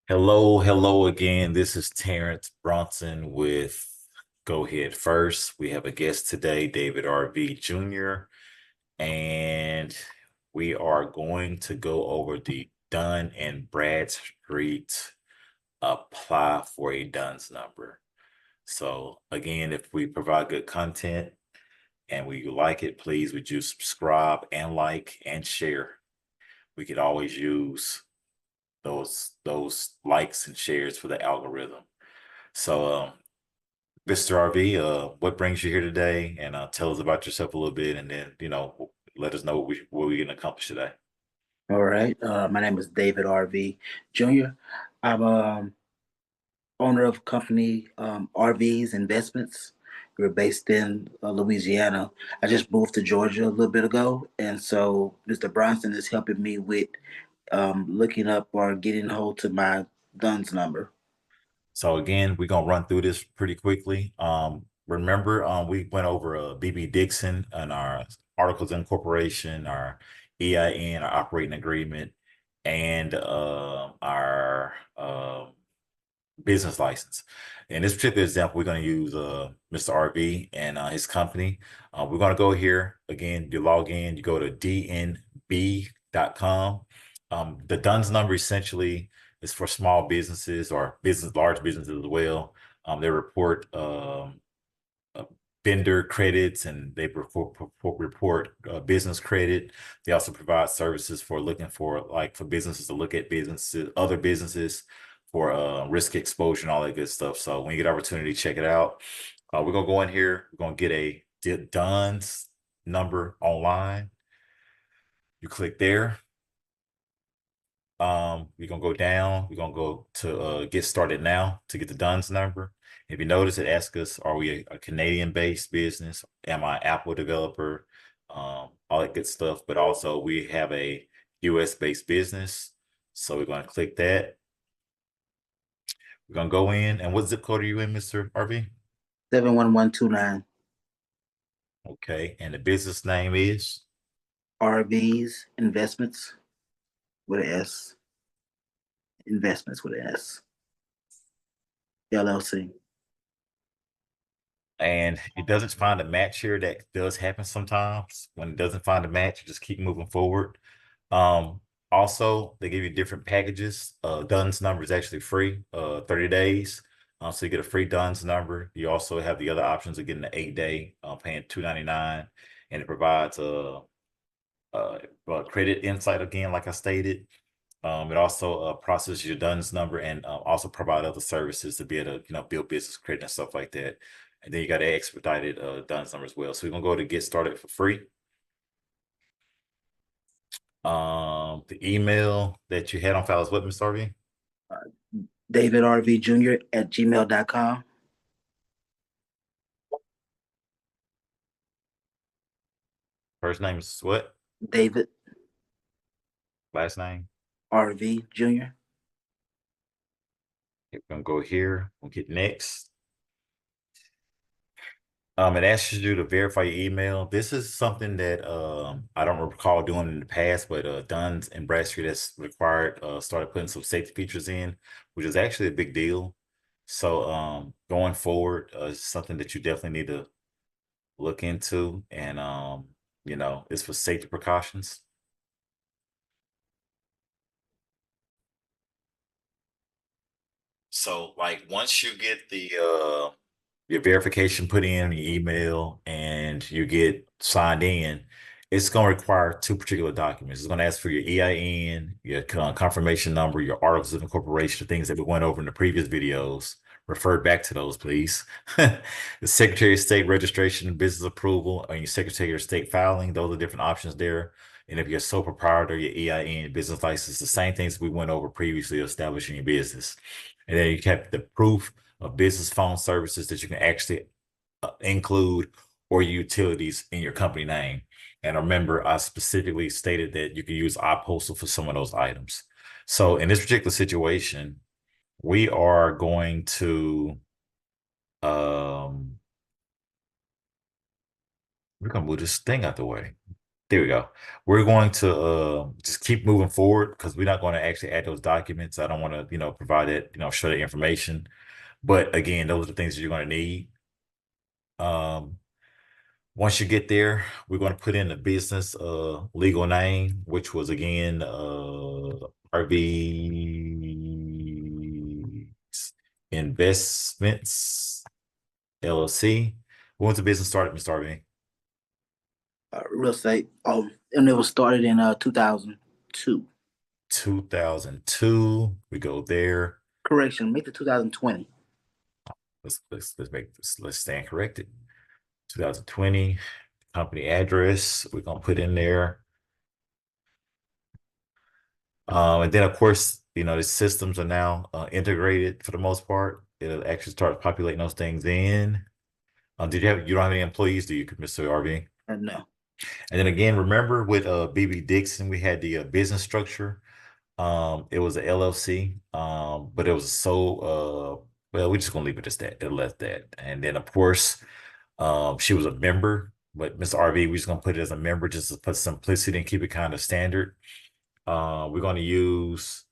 Hello again. This is Terrence Bronson with Go Ahead First. We have a guest today, David R.V. Jr., and we are going to go over the Dun and Bradstreet apply for a DUNS number. So again, if we provide good content and we like it, please would you subscribe and like and share. We could always use those likes and shares for the algorithm. So, Mr. RV, what brings you here today? And tell us about yourself a little bit, and then let us know what we can accomplish today. All right. My name is David R.V. Jr. I'm owner of company RV's Investments. We're based in Louisiana. I just moved to Georgia a little bit ago, and so Mr. Bronson is helping me with looking up or getting hold to my DUNS number. So again, we're gonna run through this pretty quickly. Remember, we went over BB Dixon and our articles of incorporation, our EIN, our operating agreement, and our business license. In this particular example, we're going to use Mr. RV and his company. We're going to go here again. You log in, you go to dnb.com. The DUNS number essentially is for small businesses or large businesses as well. They report uh, vendor credits and they report business credit. They also provide services for looking for for businesses to look at businesses, other businesses for risk exposure and all that good stuff. So when you get opportunity, check it out. We're gonna go in here. We're gonna get a DUNS number online. You click there. We're gonna go down. We're gonna go to get started now to get the DUNS number. If you notice, it asks us, are we a Canadian-based business? Am I Apple developer? All that good stuff. But also we have a US-based business. So we're gonna click that. We're gonna go in, and what zip code are you in, Mr. RV? 71129. Okay, and the business name is, RV's Investments with an S. Investments with an S. LLC. and it doesn't find a match here. That does happen sometimes. When it doesn't find a match, you just keep moving forward. Um, Also, they give you different packages. DUNS number is actually free, 30 days. So you get a free DUNS number. You also have the other options of getting an 8-day, paying $2.99, and it provides credit insight again, like I stated. It also processes your DUNS number and also provide other services to be able to, build business credit and stuff like that. And then you got an expedited DUNS number as well. So we're gonna go to get started for free. The email that you had on file is what, Ms. Harvey? David R.V. Jr. at gmail.com. First name is what? David Last name? R.V. Jr. We're gonna go here. We'll get next. It asks you to verify your email. This is something that I don't recall doing in the past, but Duns and Bradstreet has required started putting some safety features in, which is actually a big deal. So going forward, it's something that you definitely need to look into, and it's for safety precautions. So like once you get the your verification put in your email and you get signed in, it's going to require two particular documents. It's going to ask for your EIN, your confirmation number, your articles of incorporation, things that we went over in the previous videos. Refer back to those, please. The Secretary of State registration, business approval, and your Secretary of State filing. Those are different options there. And if you're a sole proprietor, your EIN, business license, the same things we went over previously, establishing your business. And then you have the proof of business phone services that you can actually include, or utilities in your company name. And remember, I specifically stated that you can use iPostal for some of those items. So in this particular situation, we are going to we're gonna move this thing out the way. There we go. We're going to just keep moving forward because we're not going to actually add those documents. I don't want to, provide it, show the information. But again, those are the things that you're going to need. Um, Once you get there, we're going to put in the business legal name, which was again RV Investments LLC. When's the business started, Mr. RV? Real estate. And it was started in 2002. 2002. We go there. Correction, make it 2020. Let's make this. Let's stand corrected. 2020 company address. We're gonna put in there. And then of course, the systems are now integrated for the most part. It'll actually start populating those things in. You don't have any employees, do you, Mr. RV? No. And then again, remember with BB Dixon, we had the business structure. It was a LLC, but it was well, we're just gonna leave it as that. It left that. And then of course, she was a member, but Mr. RV, we're just gonna put it as a member just to put simplicity and keep it kind of standard. We're gonna use,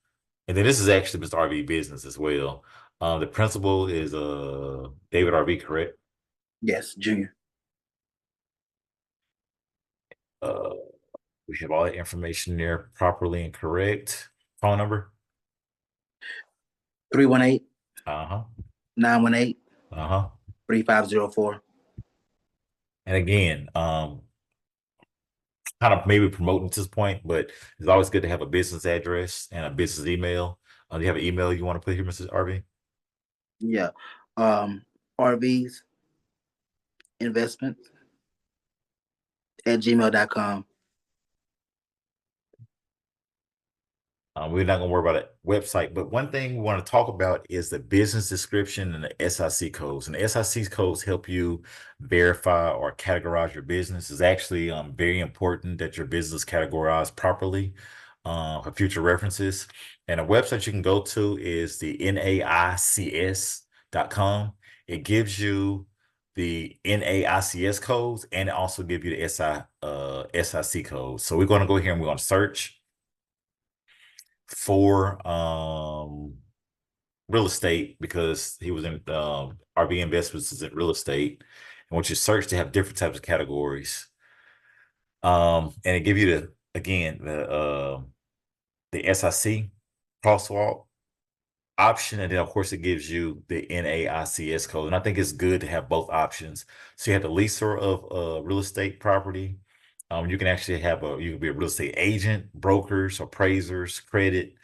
and then this is actually Mr. RV business as well. The principal is David RV, correct? Yes, Junior. Uh, we have all the information there properly and correct. Phone number? 318 Uh-huh. 918 Uh-huh. 3504. And again, kind of maybe promoting to this point, but it's always good to have a business address and a business email. Do you have an email you want to put here, Mrs. RV? Yeah. RVs investment at gmail.com. We're not going to worry about a website, but one thing we want to talk about is the business description and the SIC codes. And the SIC codes help you verify or categorize your business. It's actually very important that your business is categorized properly for future references. And a website you can go to is the NAICS.com. It gives you the NAICS codes and it also gives you the SIC codes. So we're going to go here and we're going to search for real estate because he was in RV investments is in real estate. And once you search, they have different types of categories. And it give you the SIC crosswalk option, and then of course it gives you the NAICS code. And I think it's good to have both options. So you have the leaser of real estate property. You can actually you can be a real estate agent, brokers, appraisers, credit.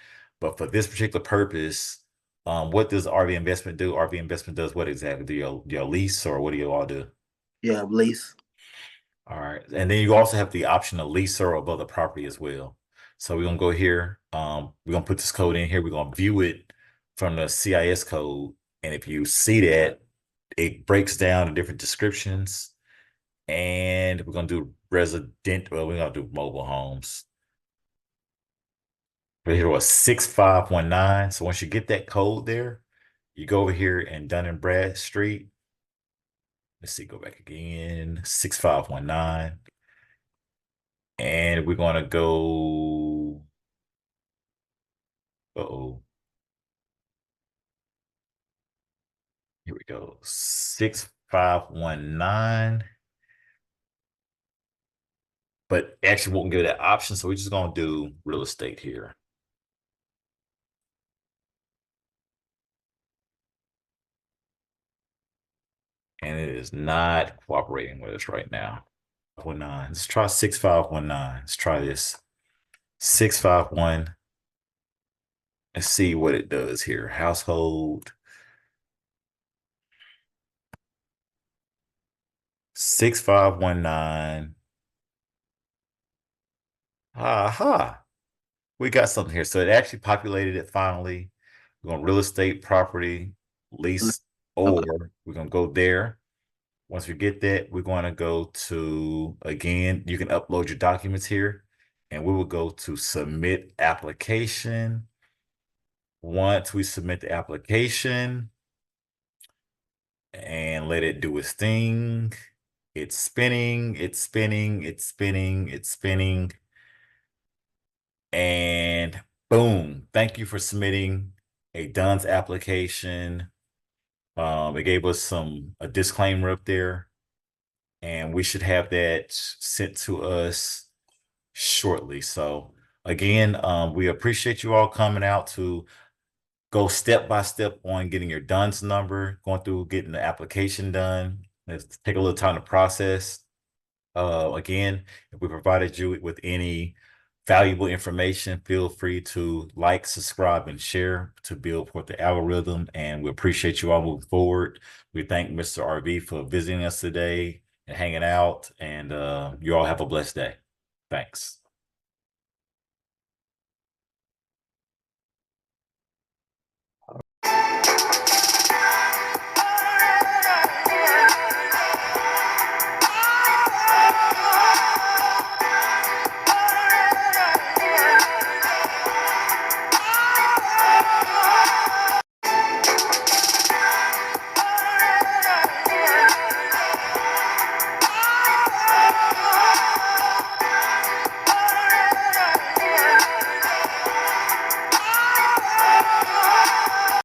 But for this particular purpose, what does RV investment do? RV investment does what exactly? Do you lease or what do you all do? Yeah, lease. All right. And then you also have the option of lease or above the property as well. So we're gonna go here. We're gonna put this code in here. We're gonna view it from the CIS code. And if you see that, it breaks down the different descriptions. And we're gonna do we're gonna do mobile homes. But here was 6519. So once you get that code there, you go over here and Dun and Bradstreet. Let's see, go back again. 6519. And we're gonna go. Uh-oh. Here we go. 6519. But actually won't give that option. So we're just gonna do real estate here. And it is not cooperating with us right now. 19. Let's try 6519. Let's try this. 651. Let's see what it does here. Household. 6519. Aha. We got something here. So it actually populated it finally. We're going real estate, property, lease, or Okay. we're going to go there. Once we get that, we're going to go to, again, you can upload your documents here, and we will go to submit application. Once we submit the application and let it do its thing, It's spinning, it's spinning, it's spinning, it's spinning. And boom, thank you for submitting a DUNS application. It gave us a disclaimer up there, and we should have that sent to us shortly. So again, we appreciate you all coming out to go step by step on getting your DUNS number, going through getting the application done. Let's take a little time to process. Again, if we provided you with any valuable information, feel free to like, subscribe, and share to build for the algorithm. And we appreciate you all moving forward. We thank Mr. RV for visiting us today and hanging out. And you all have a blessed day. Thanks.